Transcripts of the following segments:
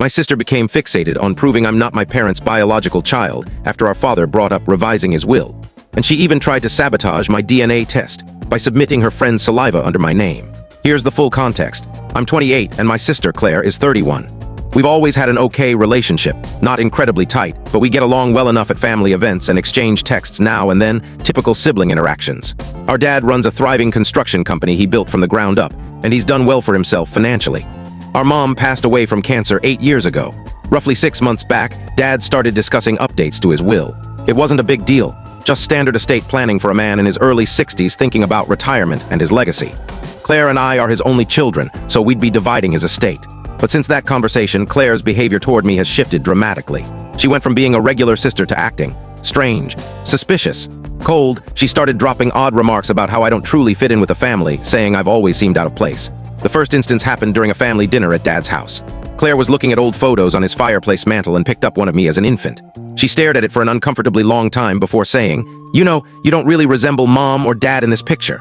My sister became fixated on proving I'm not my parents' biological child after our father brought up revising his will. And she even tried to sabotage my DNA test by submitting her friend's saliva under my name. Here's the full context. I'm 28 and my sister, Claire, is 31. We've always had an okay relationship, not incredibly tight, but we get along well enough at family events and exchange texts now and then, typical sibling interactions. Our dad runs a thriving construction company he built from the ground up, and he's done well for himself financially. Our mom passed away from cancer 8 years ago. Roughly 6 months back, Dad started discussing updates to his will. It wasn't a big deal, just standard estate planning for a man in his early 60s thinking about retirement and his legacy. Claire and I are his only children, so we'd be dividing his estate. But since that conversation, Claire's behavior toward me has shifted dramatically. She went from being a regular sister to acting strange, suspicious, cold. She started dropping odd remarks about how I don't truly fit in with the family, saying I've always seemed out of place. The first instance happened during a family dinner at Dad's house. Claire was looking at old photos on his fireplace mantle and picked up one of me as an infant. She stared at it for an uncomfortably long time before saying, "You know, you don't really resemble Mom or Dad in this picture."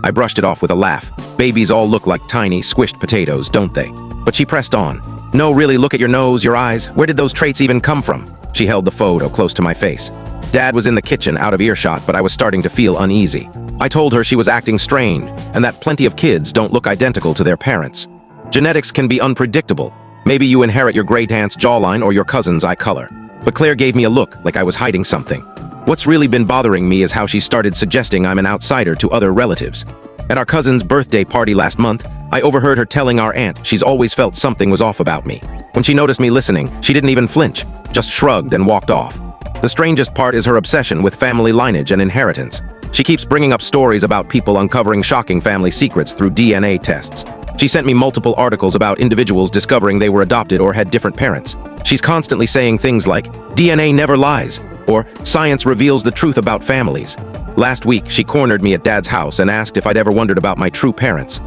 I brushed it off with a laugh. Babies all look like tiny, squished potatoes, don't they? But she pressed on. "No, really, look at your nose, your eyes. Where did those traits even come from?" She held the photo close to my face. Dad was in the kitchen, out of earshot, but I was starting to feel uneasy. I told her she was acting strained, and that plenty of kids don't look identical to their parents. Genetics can be unpredictable. Maybe you inherit your great-aunt's jawline or your cousin's eye color. But Claire gave me a look like I was hiding something. What's really been bothering me is how she started suggesting I'm an outsider to other relatives. At our cousin's birthday party last month, I overheard her telling our aunt she's always felt something was off about me. When she noticed me listening, she didn't even flinch, just shrugged and walked off. The strangest part is her obsession with family lineage and inheritance. She keeps bringing up stories about people uncovering shocking family secrets through DNA tests. She sent me multiple articles about individuals discovering they were adopted or had different parents. She's constantly saying things like, "DNA never lies," or "Science reveals the truth about families." Last week, she cornered me at Dad's house and asked if I'd ever wondered about my true parents.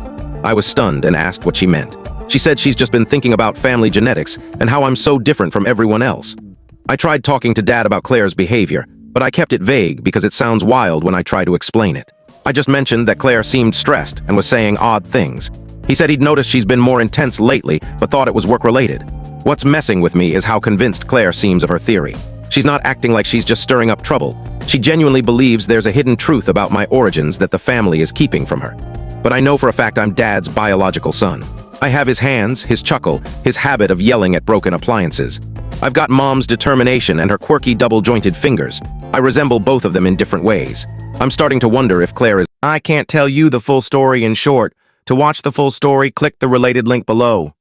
I was stunned and asked what she meant. She said she's just been thinking about family genetics and how I'm so different from everyone else. I tried talking to Dad about Claire's behavior, but I kept it vague because it sounds wild when I try to explain it. I just mentioned that Claire seemed stressed and was saying odd things. He said he'd noticed she's been more intense lately, but thought it was work-related. What's messing with me is how convinced Claire seems of her theory. She's not acting like she's just stirring up trouble. She genuinely believes there's a hidden truth about my origins that the family is keeping from her. But I know for a fact I'm Dad's biological son. I have his hands, his chuckle, his habit of yelling at broken appliances. I've got Mom's determination and her quirky double-jointed fingers. I resemble both of them in different ways. I'm starting to wonder if Claire is... I can't tell you the full story in short. To watch the full story, click the related link below.